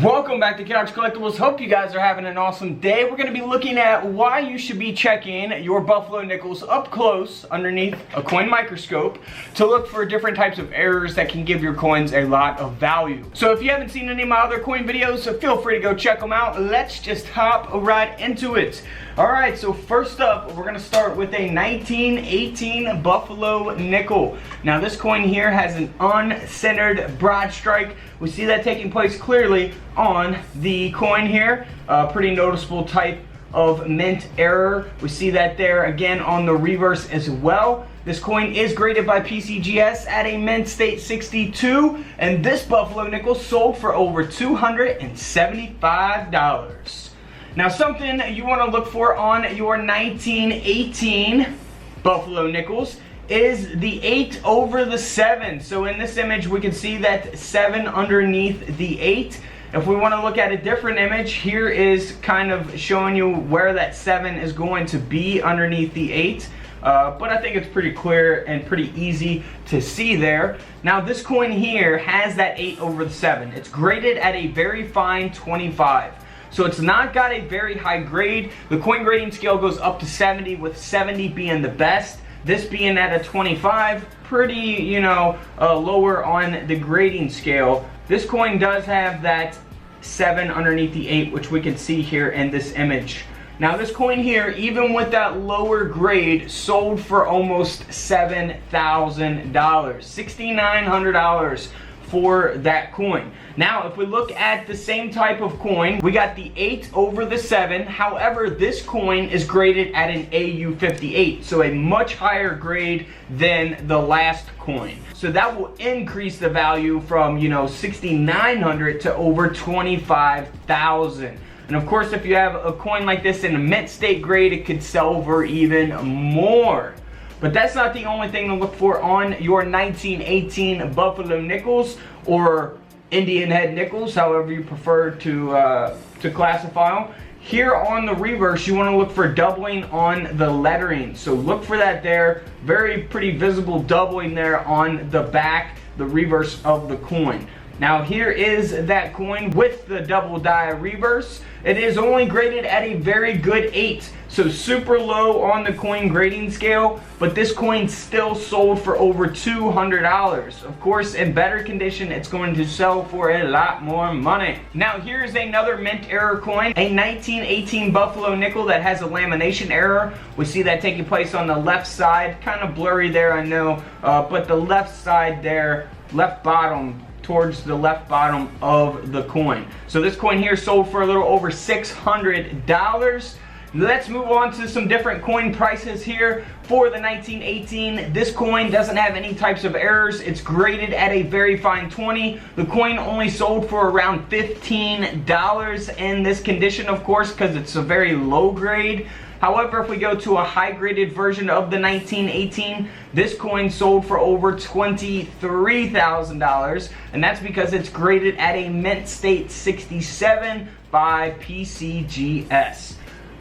Welcome back to Couch Collectibles. Hope you guys are having an awesome day. We're going to be looking at why you should be checking your Buffalo nickels up close underneath a coin microscope to look for different types of errors that can give your coins a lot of value. So if you haven't seen any of my other coin videos, feel free to go check them out. Let's just hop right into it. Alright, so first up, we're going to start with a 1918 Buffalo nickel. Now this coin here has an uncentered broad strike. We see that taking place clearly on the coin here. Pretty noticeable type of mint error. We see that there again on the reverse as well. This coin is graded by PCGS at a mint state 62, and this Buffalo nickel sold for over $275. Now something you want to look for on your 1918 Buffalo nickels is the 8 over the 7. So in this image we can see that 7 underneath the 8. If we want to look at a different image, here is kind of showing you where that 7 is going to be underneath the 8. But I think it's pretty clear and pretty easy to see there. Now this coin here has that 8 over the 7. It's graded at a very fine 25. So it's not got a very high grade. The coin grading scale goes up to 70, with 70 being the best. This being at a 25, pretty, lower on the grading scale. This coin does have that 7 underneath the 8, which we can see here in this image. Now this coin here, even with that lower grade, sold for almost $7,000, $6,900 for that coin. Now if we look at the same type of coin, we got the 8 over the 7. However, this coin is graded at an AU58, so a much higher grade than the last coin. So that will increase the value from $6,900 to over $25,000. And of course, if you have a coin like this in a mint state grade, it could sell for even more. But that's not the only thing to look for on your 1918 Buffalo nickels, or Indian head nickels, however you prefer to classify them. Here on the reverse, you want to look for doubling on the lettering. So look for that there. Pretty visible doubling there on the back, the reverse of the coin. Now here is that coin with the double die reverse. It is only graded at a very good 8, so super low on the coin grading scale, but this coin still sold for over $200. Of course, in better condition, it's going to sell for a lot more money. Now here's another mint error coin, a 1918 Buffalo nickel that has a lamination error. We see that taking place on the left side, kind of blurry there, I know, but the left side there, left bottom, towards the left bottom of the coin. So this coin here sold for a little over $600. Let's move on to some different coin prices here. For the 1918, this coin doesn't have any types of errors. It's graded at a very fine 20. The coin only sold for around $15 in this condition, of course, because it's a very low grade. However, if we go to a high graded version of the 1918, this coin sold for over $23,000, and that's because it's graded at a mint state 67 by PCGS.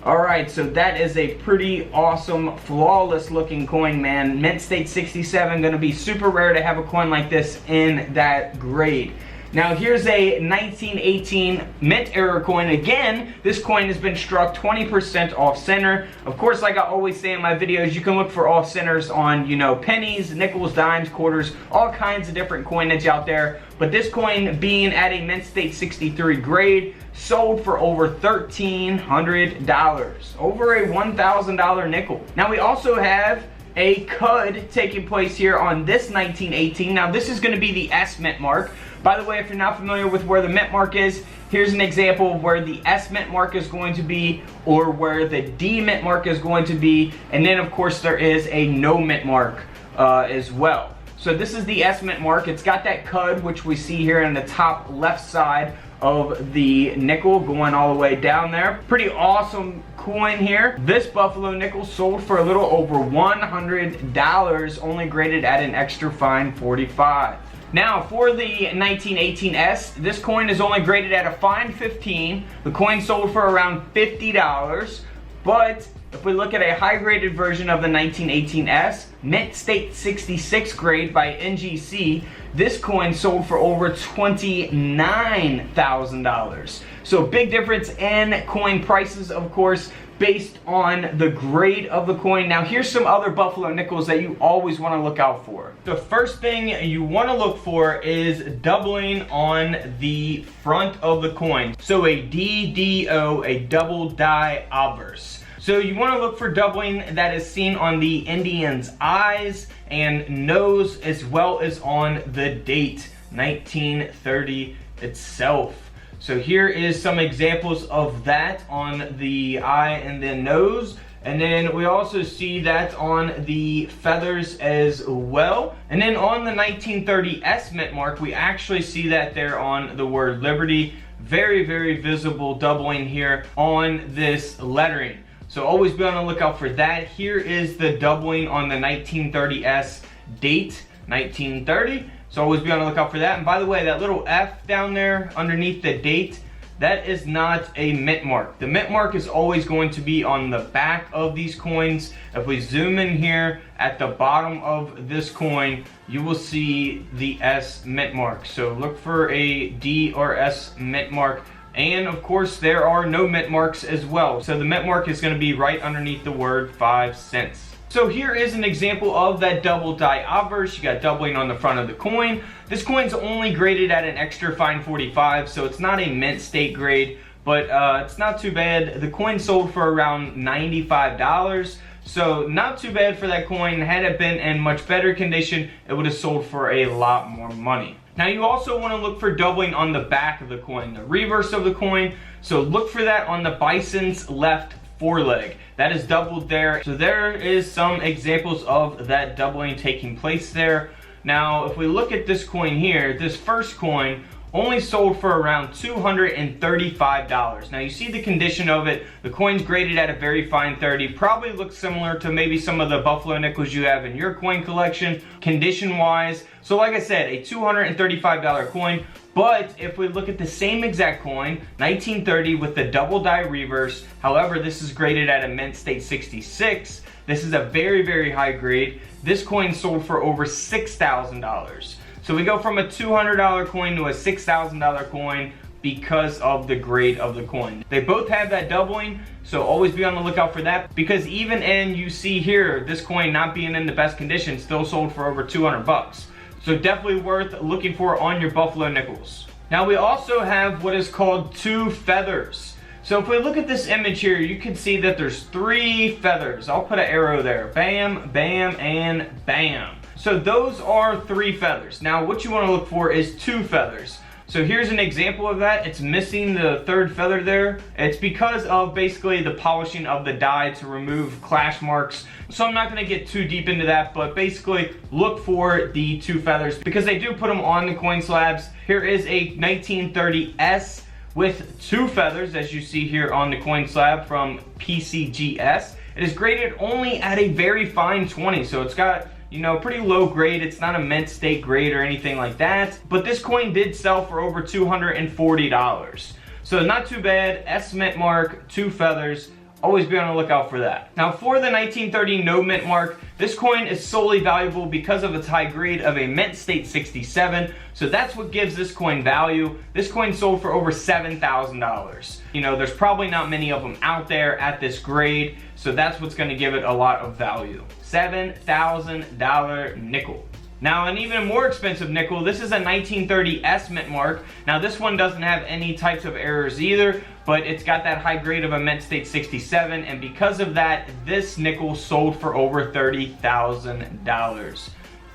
Alright, so that is a pretty awesome, flawless looking coin, man. Mint state 67, gonna be super rare to have a coin like this in that grade. Now here's a 1918 mint error coin. Again, this coin has been struck 20% off center. Of course, like I always say in my videos, you can look for off centers on, pennies, nickels, dimes, quarters, all kinds of different coinage out there. But this coin, being at a mint state 63 grade, sold for over $1,300, over a $1,000 nickel. Now we also have a cud taking place here on this 1918. Now this is going to be the S mint mark. By the way, if you're not familiar with where the mint mark is, here's an example of where the S mint mark is going to be, or where the D mint mark is going to be, and then of course there is a no mint mark as well. So this is the S mint mark. It's got that cud, which we see here in the top left side of the nickel, going all the way down there. Pretty awesome coin here. This Buffalo nickel sold for a little over $100, only graded at an extra fine 45. Now for the 1918S, this coin is only graded at a fine 15. The coin sold for around $50, but If we look at a high graded version of the 1918S, mint state 66 grade by NGC, this coin sold for over $29,000. So big difference in coin prices, of course, based on the grade of the coin. Now here's some other Buffalo nickels that you always want to look out for. The first thing you want to look for is doubling on the front of the coin. So a DDO, a double die obverse. So you want to look for doubling that is seen on the Indian's eyes and nose, as well as on the date 1930 itself. So here is some examples of that on the eye and the nose. And then we also see that on the feathers as well. And then on the 1930S mint mark, we actually see that there on the word Liberty. Very, very visible doubling here on this lettering. So always be on the lookout for that. Here is the doubling on the 1930S date, 1930. So always be on the lookout for that. And by the way, that little F down there underneath the date, that is not a mint mark. The mint mark is always going to be on the back of these coins. If we zoom in here at the bottom of this coin, you will see the S mint mark. So look for a D or S mint mark. And of course, there are no mint marks as well. So the mint mark is going to be right underneath the word 5 cents. So here is an example of that double die obverse. You got doubling on the front of the coin. This coin's only graded at an extra fine 45, so it's not a mint state grade, but it's not too bad. The coin sold for around $95, so not too bad for that coin. Had it been in much better condition, it would have sold for a lot more money. Now you also want to look for doubling on the back of the coin, the reverse of the coin. So look for that on the bison's left foreleg. That is doubled there. So there is some examples of that doubling taking place there. Now if we look at this coin here, this first coin only sold for around $235. Now you see the condition of it. The coin's graded at a very fine 30. Probably looks similar to maybe some of the Buffalo nickels you have in your coin collection, condition wise. So like I said, a $235 coin. But if we look at the same exact coin, 1930 with the double die reverse, however, this is graded at a mint state 66. This is a very, very high grade. This coin sold for over $6,000. So we go from a $200 coin to a $6,000 coin because of the grade of the coin. They both have that doubling, so always be on the lookout for that, because even in, you see here, this coin not being in the best condition, still sold for over 200 bucks. So definitely worth looking for on your Buffalo nickels. Now we also have what is called two feathers. So if we look at this image here, you can see that there's 3 feathers. I'll put an arrow there. Bam, bam, and bam. So those are 3 feathers. Now what you want to look for is 2 feathers. So here's an example of that. It's missing the 3rd feather there. It's because of basically the polishing of the die to remove clash marks. So I'm not going to get too deep into that, but basically look for the 2 feathers because they do put them on the coin slabs. Here is a 1930S with 2 feathers, as you see here on the coin slab from PCGS. It is graded only at a very fine 20, so it's got, you know, pretty low grade. It's not a mint state grade or anything like that, but this coin did sell for over $240. So not too bad. S mint mark, 2 feathers. Always be on the lookout for that. Now for the 1930 no mint mark, this coin is solely valuable because of its high grade of a mint state 67. So that's what gives this coin value. This coin sold for over $7,000. You know, there's probably not many of them out there at this grade, so that's what's going to give it a lot of value. $7,000 nickel. Now an even more expensive nickel, this is a 1930S mint mark. Now this one doesn't have any types of errors either, but it's got that high grade of a mint state 67, and because of that, this nickel sold for over $30,000.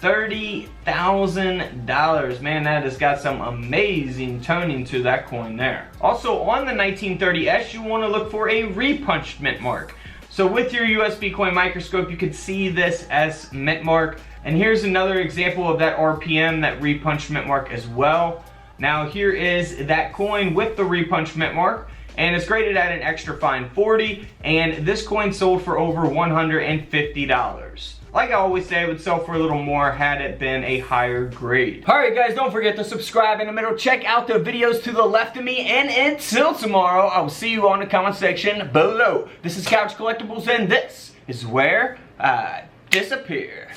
$30,000, man, that has got some amazing toning to that coin there. Also on the 1930S, you want to look for a repunched mint mark. So with your USB coin microscope, you can see this as mint mark. And here's another example of that RPM, that repunched mint mark as well. Now here is that coin with the repunched mint mark, and it's graded at an extra fine 40, and this coin sold for over $150. like I always say, it would sell for a little more had it been a higher grade. Alright guys, don't forget to subscribe in the middle. Check out the videos to the left of me. And until tomorrow, I will see you on the comment section below. This is Couch Collectibles, and this is where I disappear.